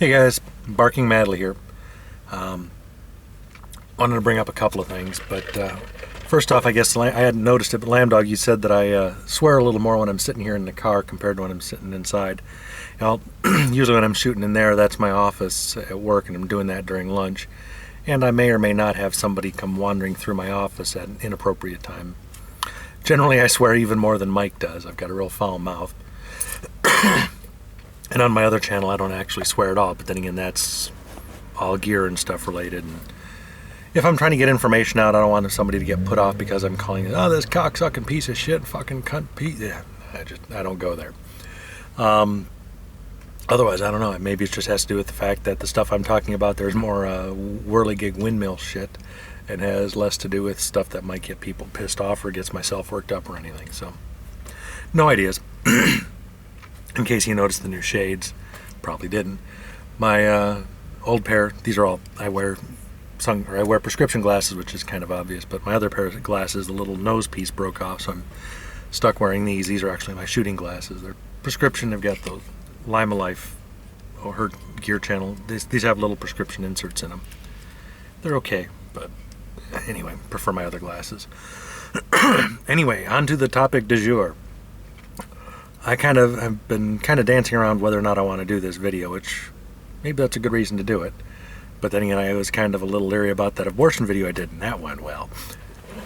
Hey guys, Barking Madly here. Wanted to bring up a couple of things, but first off, I guess I hadn't noticed it, but Lamb Dog, you said that I swear a little more when I'm sitting here in the car compared to when I'm sitting inside. Usually when I'm shooting in there, that's my office at work, and I'm doing that during lunch. And I may or may not have somebody come wandering through my office at an inappropriate time. Generally, I swear even more than Mike does. I've got a real foul mouth. And on my other channel, I don't actually swear at all, but then again, that's all gear and stuff related. And if I'm trying to get information out, I don't want somebody to get put off because I'm calling it, oh, this cocksucking piece of shit, fucking cunt piece. Yeah, I don't go there. Otherwise, I don't know. Maybe it just has to do with the fact that the stuff I'm talking about, there's more whirligig windmill shit and has less to do with stuff that might get people pissed off or gets myself worked up or anything. So, no ideas. In case you noticed the new shades, probably didn't. My old pair, these are all, I wear prescription glasses, which is kind of obvious, but my other pair of glasses, the little nose piece broke off, so I'm stuck wearing these. These are actually my shooting glasses. They're prescription. They've got the Lima Life, or her gear channel. These have little prescription inserts in them. They're okay, but anyway, prefer my other glasses. Anyway, on to the topic du jour. I've been kind of dancing around whether or not I want to do this video, which maybe that's a good reason to do it. But then again, I was kind of a little leery about that abortion video I did, and that went well.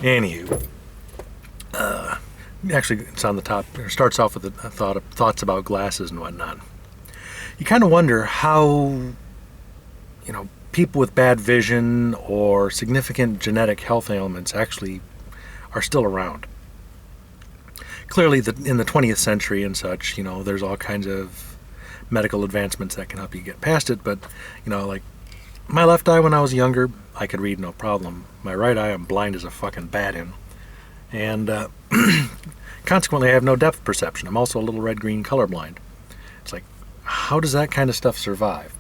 Anywho, actually, it's on the top. It starts off with the thoughts about glasses and whatnot. You kind of wonder how, people with bad vision or significant genetic health ailments actually are still around. Clearly, in the 20th century and such, there's all kinds of medical advancements that can help you get past it. But, like my left eye when I was younger, I could read no problem. My right eye, I'm blind as a fucking bat in. And consequently, I have no depth perception. I'm also a little red-green colorblind. It's like, how does that kind of stuff survive?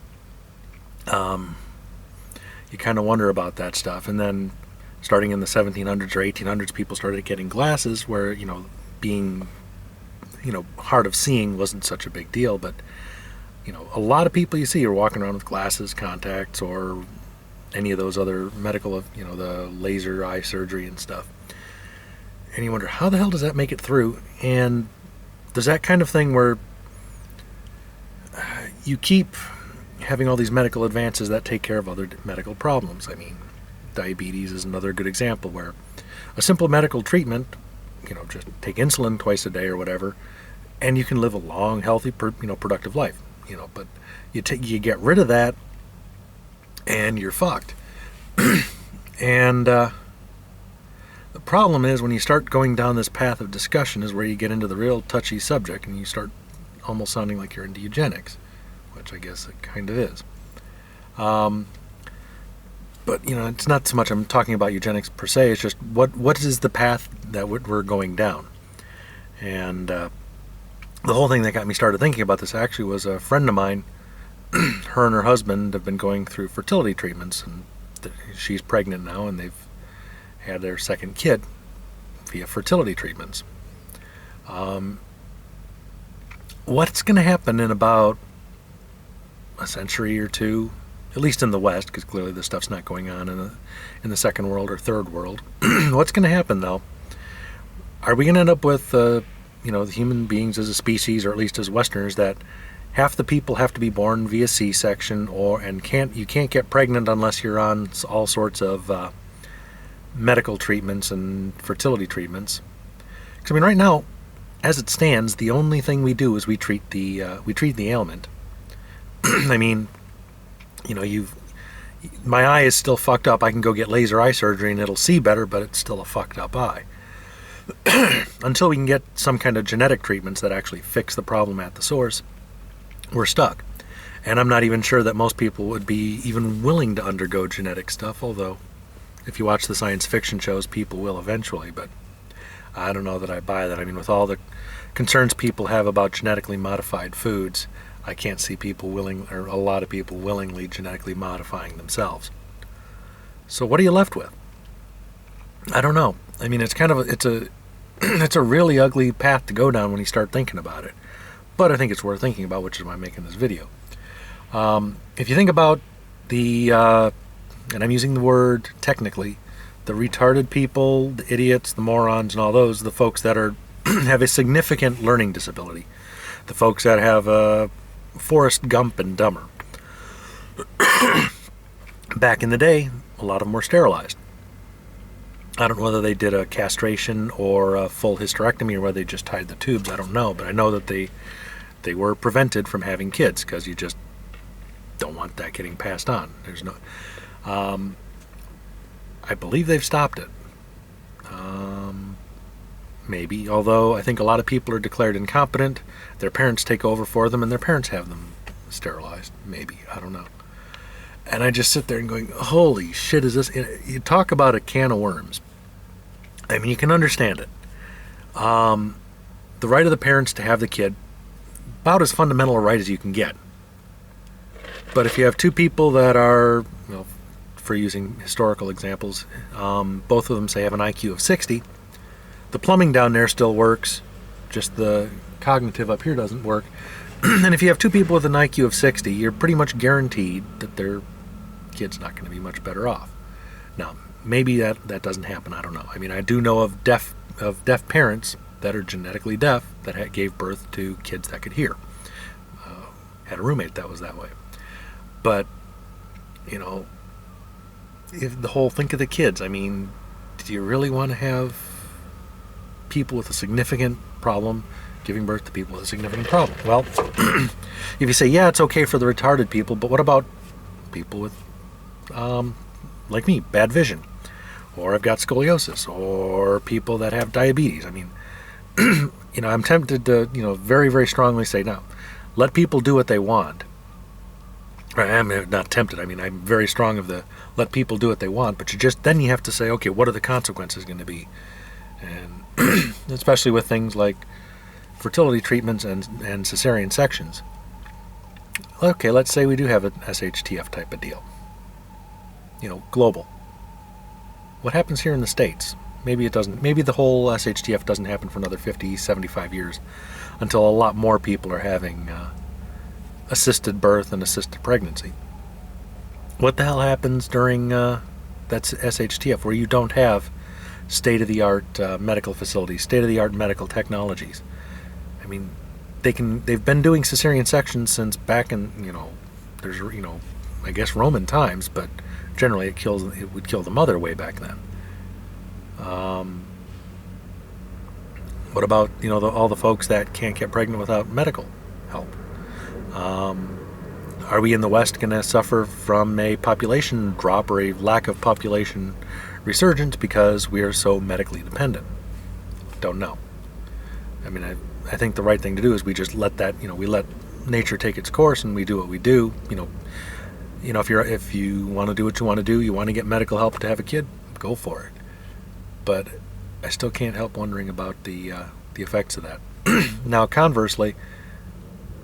You kind of wonder about that stuff. And then starting in the 1700s or 1800s, people started getting glasses where, being hard of seeing wasn't such a big deal, but a lot of people you see are walking around with glasses, contacts, or any of those other medical, the laser eye surgery and stuff, and you wonder how the hell does that make it through. And there's that kind of thing where you keep having all these medical advances that take care of other medical problems. I mean, diabetes is another good example where a simple medical treatment, just take insulin twice a day or whatever, and you can live a long, healthy, productive life. But you get rid of that, and you're fucked. And the problem is when you start going down this path of discussion is where you get into the real touchy subject, and you start almost sounding like you're into eugenics, which I guess it kind of is. But, it's not so much I'm talking about eugenics per se, it's just what is the path that we're going down. And the whole thing that got me started thinking about this actually was a friend of mine. Her and her husband have been going through fertility treatments, and she's pregnant now, and they've had their second kid via fertility treatments. What's going to happen in about a century or two, at least in the West, because clearly this stuff's not going on in the second world or third world. What's going to happen, though? Are we going to end up with, the human beings as a species, or at least as Westerners, that half the people have to be born via C-section, you can't get pregnant unless you're on all sorts of medical treatments and fertility treatments? Because right now, as it stands, the only thing we do is we treat the ailment. I mean, my eye is still fucked up. I can go get laser eye surgery and it'll see better, but it's still a fucked up eye. Until we can get some kind of genetic treatments that actually fix the problem at the source, we're stuck. And I'm not even sure that most people would be even willing to undergo genetic stuff, although if you watch the science fiction shows, people will eventually, but I don't know that I buy that. I mean, with all the concerns people have about genetically modified foods, I can't see a lot of people willingly genetically modifying themselves. So what are you left with? I don't know. I mean, it's a really ugly path to go down when you start thinking about it. But I think it's worth thinking about, which is why I'm making this video. If you think about the, and I'm using the word technically, the retarded people, the idiots, the morons, and all those, the folks that are have a significant learning disability, the folks that have Forrest Gump and dumber. Back in the day, a lot of them were sterilized. I don't know whether they did a castration or a full hysterectomy or whether they just tied the tubes. I don't know, but I know that they were prevented from having kids because you just don't want that getting passed on. There's no. I believe they've stopped it. Maybe, although I think a lot of people are declared incompetent. Their parents take over for them, and their parents have them sterilized. Maybe, I don't know. And I just sit there and going, holy shit, is this? You talk about a can of worms. I mean, you can understand it. The right of the parents to have the kid, about as fundamental a right as you can get. But if you have two people that are, well, for using historical examples, both of them say have an IQ of 60, the plumbing down there still works, just the cognitive up here doesn't work. And if you have two people with an IQ of 60, you're pretty much guaranteed that their kid's not going to be much better off. Now, maybe that doesn't happen. I don't know. I mean, I do know of deaf parents that are genetically deaf that gave birth to kids that could hear. Had a roommate that was that way. But, you know, if the whole think of the kids, I mean, do you really want to have people with a significant problem giving birth to people with a significant problem? Well, if you say, yeah, it's okay for the retarded people, but what about people with, like me, bad vision, or I've got scoliosis, or people that have diabetes? I mean, you know, I'm tempted to, you know, very, very strongly say, no, let people do what they want. I'm not tempted. I mean, I'm very strong of the let people do what they want, but then you have to say, okay, what are the consequences going to be? And especially with things like fertility treatments and cesarean sections. Okay, let's say we do have an SHTF type of deal. You know, global. What happens here in the States? Maybe it doesn't. Maybe the whole SHTF doesn't happen for another 50, 75 years until a lot more people are having assisted birth and assisted pregnancy. What the hell happens during that's SHTF, where you don't have state-of-the-art medical facilities, state-of-the-art medical technologies? I mean, they've been doing cesarean sections since back in, you know, there's, you know, I guess Roman times, but generally it would kill the mother way back then. What about, you know, all the folks that can't get pregnant without medical help? Are we in the West going to suffer from a population drop or a lack of population resurgence because we are so medically dependent? Don't know. I mean, I think the right thing to do is we just let that, you know, we let nature take its course and we do what we do. You know, if you want to do what you want to do, you want to get medical help to have a kid, go for it. But I still can't help wondering about the effects of that. Now, conversely,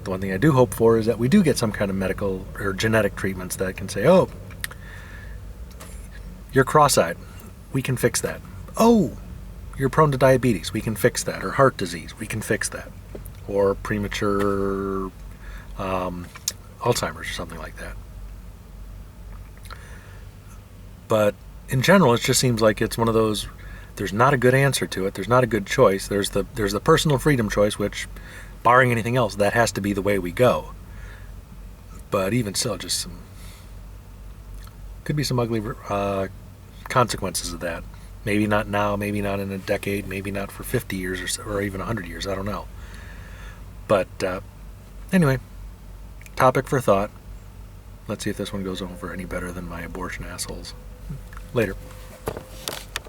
the one thing I do hope for is that we do get some kind of medical or genetic treatments that can say, oh, you're cross-eyed, we can fix that. Oh, you're prone to diabetes, we can fix that. Or heart disease, we can fix that. Or premature Alzheimer's or something like that. But in general, it just seems like it's one of those, there's not a good answer to it, there's not a good choice. There's the personal freedom choice, which, barring anything else, that has to be the way we go. But even still, could be some ugly consequences of that. Maybe not now, maybe not in a decade, maybe not for 50 years or even 100 years, I don't know. But anyway, topic for thought. Let's see if this one goes over any better than my abortion assholes. Later.